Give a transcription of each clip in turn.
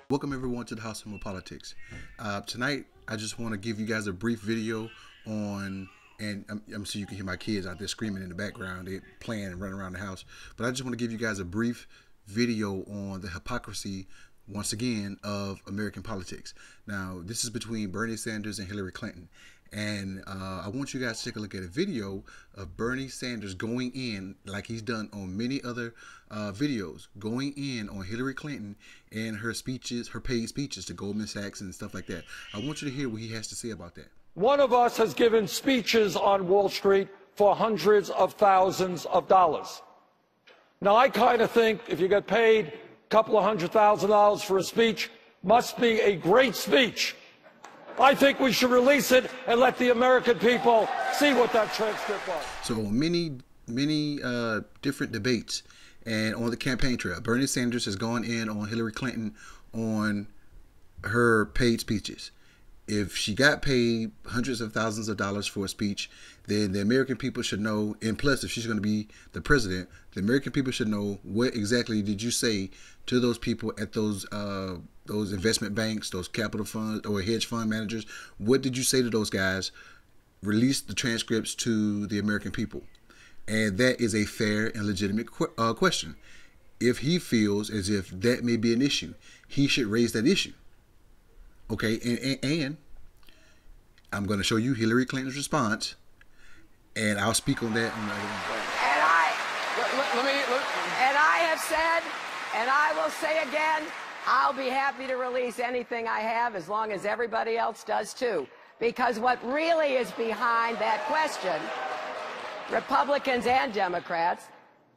Welcome everyone to the House of Politics. Tonight, I just want to give you guys a brief video on, and I'm sure you can hear my kids out there screaming in the background. They're playing and running around the house. But I just want to give you guys a brief video on the hypocrisy, once again, of American politics. Now, this is between Bernie Sanders and Hillary Clinton. And I want you guys to take a look at a video of Bernie Sanders going in, like he's done on many other videos, going in on Hillary Clinton and her speeches, her paid speeches to Goldman Sachs and stuff like that. I want you to hear what he has to say about that. One of us has given speeches on Wall Street for hundreds of thousands of dollars. Now, I kind of think if you get paid a couple of $100,000 for a speech, must be a great speech. I think we should release it and let the American people see what that transcript was. So many different debates and on the campaign trail, Bernie Sanders has gone in on Hillary Clinton on her paid speeches. If she got paid hundreds of thousands of dollars for a speech, then the American people should know, and plus if she's going to be the president, the American people should know what exactly did you say to those people at those investment banks, those capital funds or hedge fund managers. What did you say to those guys? Release the transcripts to the American people. And that is a fair and legitimate question. If he feels as if that may be an issue, he should raise that issue. Okay, and I'm going to show you Hillary Clinton's response, and I'll speak on that on the other one. And I have said, and I will say again, I'll be happy to release anything I have as long as everybody else does too. Because what really is behind that question, Republicans and Democrats,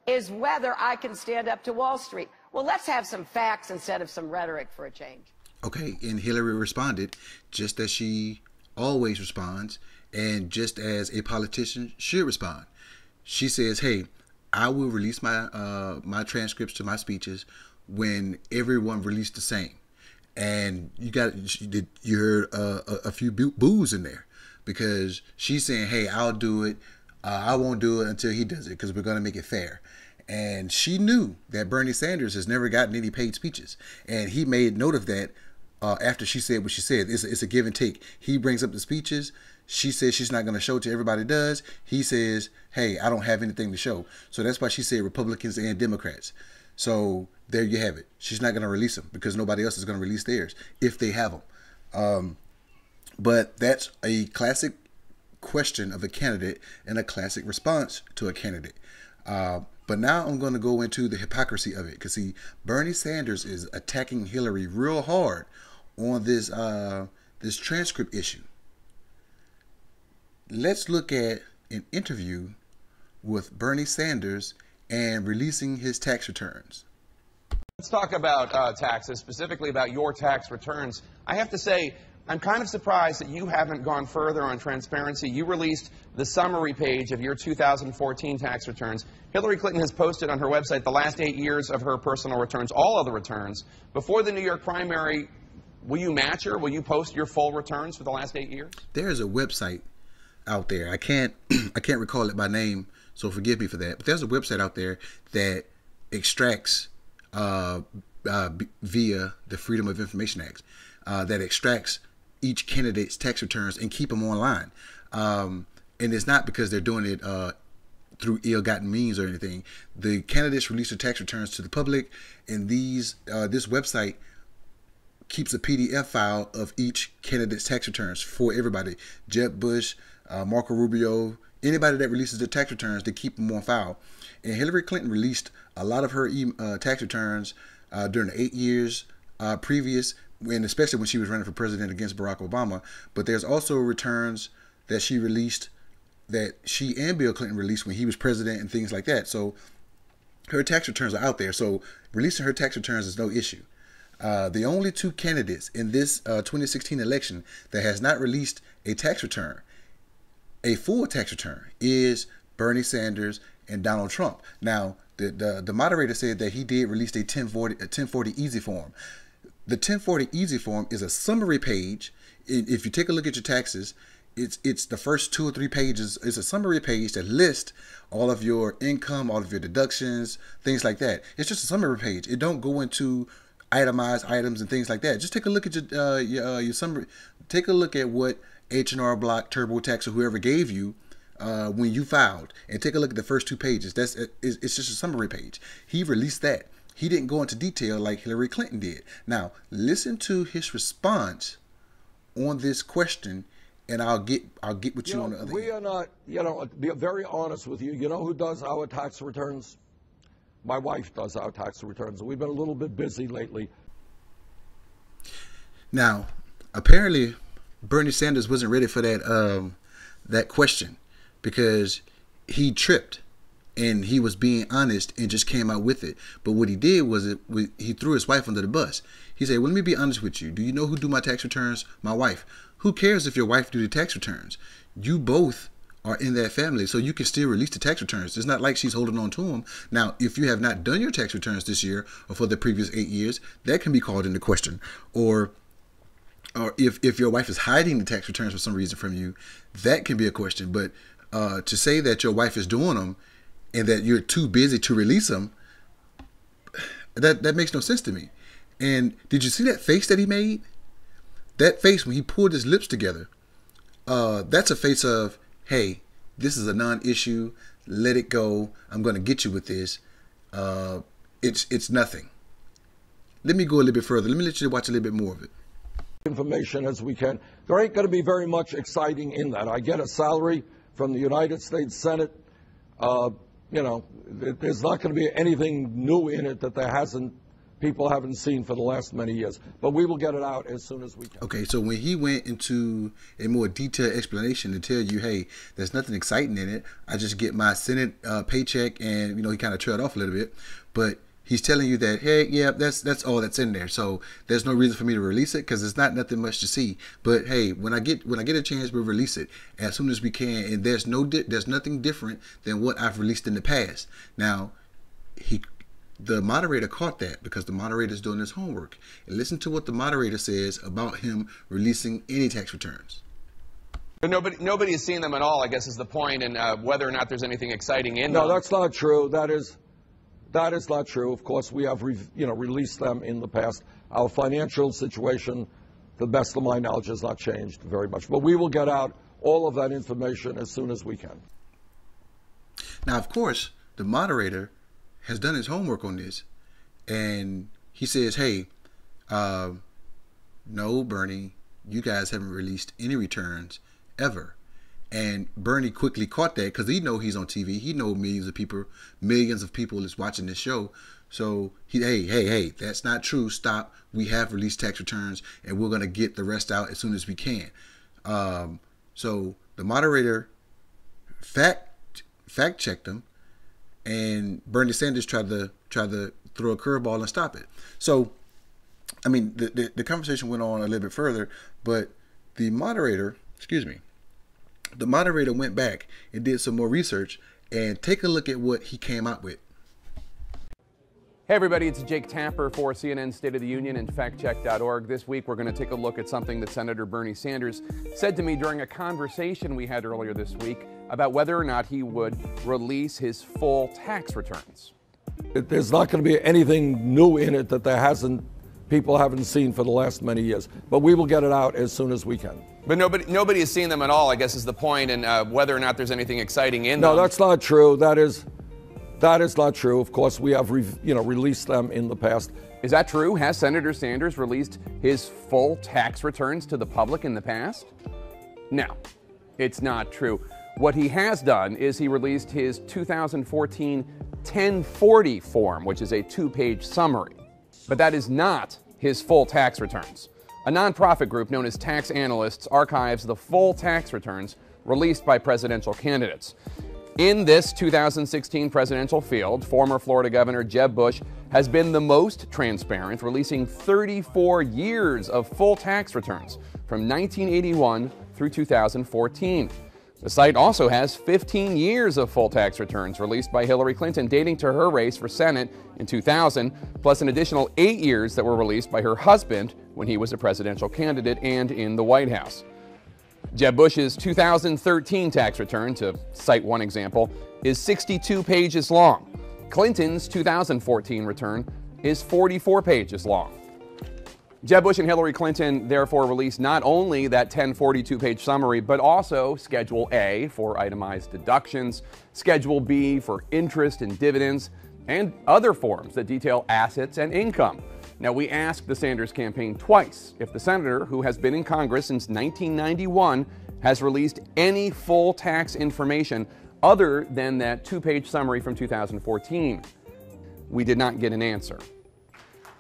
is whether I can stand up to Wall Street. Well, let's have some facts instead of some rhetoric for a change. Okay, and Hillary responded just as she always responds and just as a politician should respond. She says, hey, I will release my my transcripts to my speeches when everyone released the same. And you heard a few boos in there because she's saying, hey, I'll do it. I won't do it until he does it because we're going to make it fair. And she knew that Bernie Sanders has never gotten any paid speeches. And he made note of that after she said what she said. It's a give and take. He brings up the speeches. She says she's not going to show till everybody does. He says, hey, I don't have anything to show. So that's why she said Republicans and Democrats. So there you have it. She's not going to release them because nobody else is going to release theirs if they have them. But that's a classic question of a candidate and a classic response to a candidate. But now I'm going to go into the hypocrisy of it. Because see, Bernie Sanders is attacking Hillary real hard on this this transcript issue. Let's look at an interview with Bernie Sanders and releasing his tax returns. Let's talk about taxes, specifically about your tax returns. I have to say, I'm kind of surprised that you haven't gone further on transparency. You released the summary page of your 2014 tax returns. Hillary Clinton has posted on her website the last 8 years of her personal returns, all of the returns. Before the New York primary, will you match her? Will you post your full returns for the last 8 years? There's a website out there. I can't recall it by name, so forgive me for that. But there's a website out there that extracts via the Freedom of Information Act, that extracts each candidate's tax returns and keep them online. And it's not because they're doing it through ill-gotten means or anything. The candidates release their tax returns to the public, and this website keeps a PDF file of each candidate's tax returns for everybody. Jeb Bush, Marco Rubio, anybody that releases their tax returns, they keep them on file. And Hillary Clinton released a lot of her tax returns during the 8 years previous, and especially when she was running for president against Barack Obama. But there's also returns that she released, that she and Bill Clinton released when he was president and things like that. So her tax returns are out there. So releasing her tax returns is no issue. The only two candidates in this 2016 election that has not released a tax return, a full tax return, is Bernie Sanders and Donald Trump. Now, the moderator said that he did release a 1040 easy form. The 1040 easy form is a summary page. If you take a look at your taxes, it's the first 2 or 3 pages. It's a summary page that lists all of your income, all of your deductions, things like that. It's just a summary page. It don't go into itemized items and things like that. Just take a look at your summary. Take a look at what H&R Block, TurboTax, or whoever gave you when you filed, and take a look at the first 2 pages. It's just a summary page. He released that. He didn't go into detail like Hillary Clinton did. Now, listen to his response on this question, and I'll get with you on the other. We are not, to be very honest with you, you know who does our tax returns? My wife does our tax returns. We've been a little bit busy lately. Now, apparently, Bernie Sanders wasn't ready for that question, because he tripped and he was being honest and just came out with it. But what he did was he threw his wife under the bus. He said, well, let me be honest with you. Do you know who do my tax returns? My wife. Who cares if your wife do the tax returns? You both are in that family, so you can still release the tax returns. It's not like she's holding on to them. Now, if you have not done your tax returns this year or for the previous 8 years, that can be called into question. Or if your wife is hiding the tax returns for some reason from you, that can be a question. But to say that your wife is doing them and that you're too busy to release them, that makes no sense to me. And did you see that face that he made? That face when he pulled his lips together, that's a face of, hey, this is a non-issue. Let it go. I'm going to get you with this. It's nothing. Let me go a little bit further. Let me let you watch a little bit more of it. Information as we can. There ain't going to be very much exciting in that. I get a salary from the United States Senate. There's not going to be anything new in it that people haven't seen for the last many years. But we will get it out as soon as we can. Okay, so when he went into a more detailed explanation to tell you, hey, there's nothing exciting in it. I just get my Senate paycheck, and he kind of trailed off a little bit. But he's telling you that, hey, yeah, that's all that's in there. So there's no reason for me to release it because there's not nothing much to see. But hey, when I get a chance, we'll release it as soon as we can. And there's nothing different than what I've released in the past. Now, the moderator caught that because the moderator is doing his homework. And listen to what the moderator says about him releasing any tax returns. But nobody has seen them at all, I guess, is the point, and whether or not there's anything exciting in them. No, that's not true. That is not true. Of course, we have released them in the past. Our financial situation, to the best of my knowledge, has not changed very much. But we will get out all of that information as soon as we can. Now, of course, the moderator has done his homework on this, and he says, hey, no, Bernie, you guys haven't released any returns ever. And Bernie quickly caught that because he know he's on TV. He know millions of people is watching this show. So hey, that's not true. Stop. We have released tax returns, and we're going to get the rest out as soon as we can. So the moderator fact checked him, and Bernie Sanders tried to throw a curveball and stop it. So, I mean, the conversation went on a little bit further, but the moderator went back and did some more research, and take a look at what he came out with. Hey everybody, it's Jake Tapper for CNN State of the Union and factcheck.org. This week we're going to take a look at something that Senator Bernie Sanders said to me during a conversation we had earlier this week about whether or not he would release his full tax returns. There's not going to be anything new in it that people haven't seen for the last many years. But we will get it out as soon as we can. But nobody has seen them at all, I guess, is the point, and whether or not there's anything exciting in them. No, that's not true. That is not true. Of course, we have released them in the past. Is that true? Has Senator Sanders released his full tax returns to the public in the past? No, it's not true. What he has done is he released his 2014 1040 form, which is a 2-page summary. But that is not his full tax returns. A nonprofit group known as Tax Analysts archives the full tax returns released by presidential candidates. In this 2016 presidential field, former Florida Governor Jeb Bush has been the most transparent, releasing 34 years of full tax returns from 1981 through 2014. The site also has 15 years of full tax returns released by Hillary Clinton dating to her race for Senate in 2000, plus an additional 8 years that were released by her husband when he was a presidential candidate and in the White House. Jeb Bush's 2013 tax return, to cite one example, is 62 pages long. Clinton's 2014 return is 44 pages long. Jeb Bush and Hillary Clinton therefore released not only that 1042-page summary, but also Schedule A for itemized deductions, Schedule B for interest and dividends, and other forms that detail assets and income. Now, we asked the Sanders campaign twice if the senator, who has been in Congress since 1991, has released any full tax information other than that 2-page summary from 2014. We did not get an answer.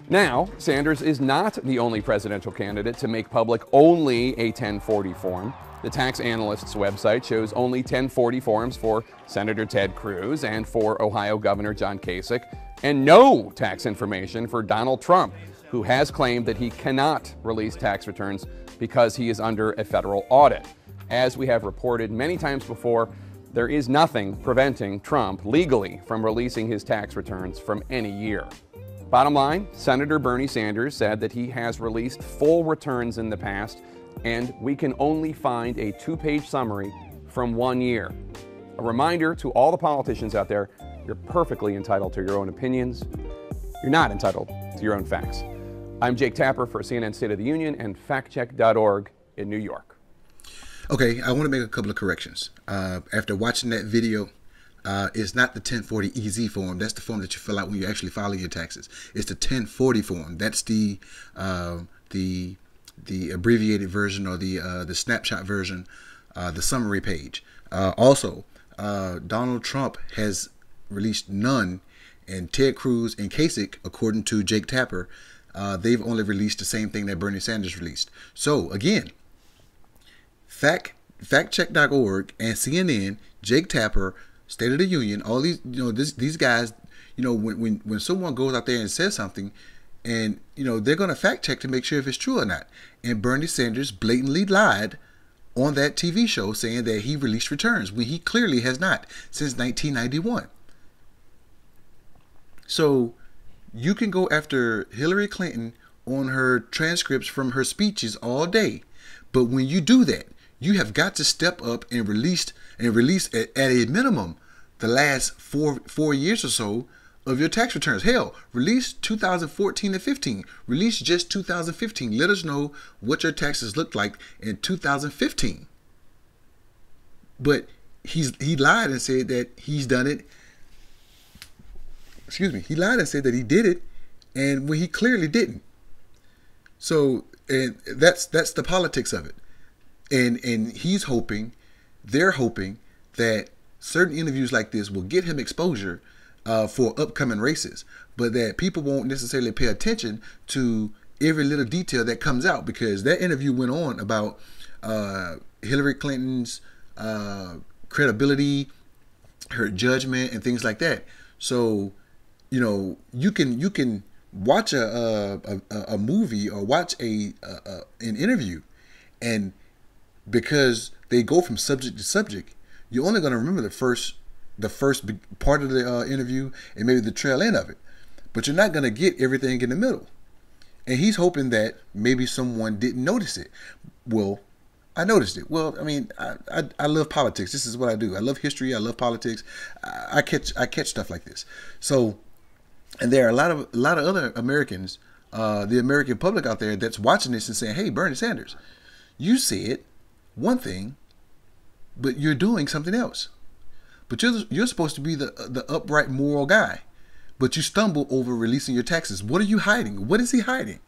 Now, Sanders is not the only presidential candidate to make public only a 1040 form. The tax analyst's website shows only 1040 forms for Senator Ted Cruz and for Ohio Governor John Kasich, and no tax information for Donald Trump, who has claimed that he cannot release tax returns because he is under a federal audit. As we have reported many times before, there is nothing preventing Trump legally from releasing his tax returns from any year. Bottom line, Senator Bernie Sanders said that he has released full returns in the past, and we can only find a 2-page summary from 1 year. A reminder to all the politicians out there, you're perfectly entitled to your own opinions. You're not entitled to your own facts. I'm Jake Tapper for CNN State of the Union and factcheck.org in New York. Okay, I want to make a couple of corrections. After watching that video, it's not the 1040 EZ form. That's the form that you fill out when you're actually filing your taxes. It's the 1040 form. That's the abbreviated version, or the snapshot version, the summary page. Also, Donald Trump has released none, and Ted Cruz and Kasich, according to Jake Tapper, they've only released the same thing that Bernie Sanders released. So again, factcheck.org and CNN, Jake Tapper, State of the Union, all these, these guys, when someone goes out there and says something, and they're going to fact check to make sure if it's true or not. And Bernie Sanders blatantly lied on that TV show saying that he released returns when he clearly has not since 1991. So you can go after Hillary Clinton on her transcripts from her speeches all day, but when you do that, you have got to step up and release at a minimum the last four years or so of your tax returns. Hell, release 2014 and 15. Release just 2015. Let us know what your taxes looked like in 2015. But he lied and said that he's done it. Excuse me. He lied and said that he did it, and when he clearly didn't. So, and that's the politics of it. And he's hoping, they're hoping that certain interviews like this will get him exposure for upcoming races, but that people won't necessarily pay attention to every little detail that comes out, because that interview went on about Hillary Clinton's credibility, her judgment, and things like that. So, you can watch a movie or watch an interview, and because they go from subject to subject, you're only going to remember the first part of the interview and maybe the trail end of it, but you're not going to get everything in the middle. And he's hoping that maybe someone didn't notice it. Well, I noticed it. Well, I mean, I love politics. This is what I do. I love history. I love politics. I catch stuff like this. So, and there are a lot of other Americans, the American public out there that's watching this and saying, "Hey, Bernie Sanders, you said one thing, but you're doing something else. But you're supposed to be the upright moral guy, but you stumble over releasing your taxes. What are you hiding? What is he hiding?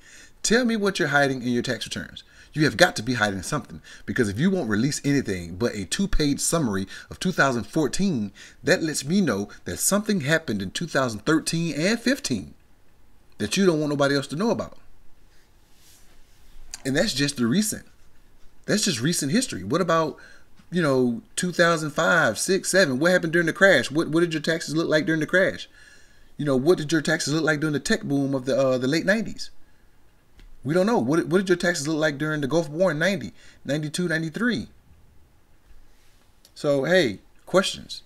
Tell me what you're hiding in your tax returns. You have got to be hiding something, because if you won't release anything but a 2-page summary of 2014, that lets me know that something happened in 2013 and 15 that you don't want nobody else to know about. And that's just that's just recent history. What about 2005, 6, 7? What happened during the crash? What did your taxes look like during the crash? What did your taxes look like during the tech boom of the late 90s? We don't know. What did your taxes look like during the Gulf War in 90, 92, 93? So, hey, questions.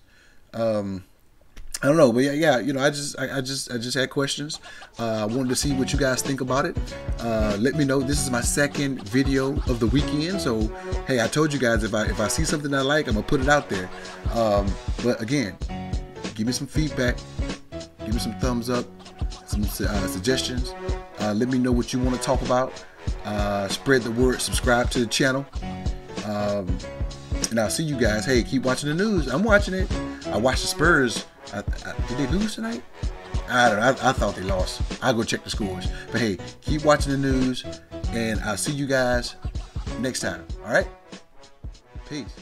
I don't know, but yeah, you know, I just had questions. I wanted to see what you guys think about it. Let me know. This is my second video of the weekend, so hey, I told you guys if I see something I like, I'm gonna put it out there. But again, give me some feedback, give me some thumbs up, some suggestions. Let me know what you want to talk about. Spread the word. Subscribe to the channel. And I'll see you guys. Hey, keep watching the news. I'm watching it. I watched the Spurs. Did they lose tonight? I don't know. I thought they lost. I'll go check the scores. But hey, keep watching the news, and I'll see you guys next time. All right? Peace.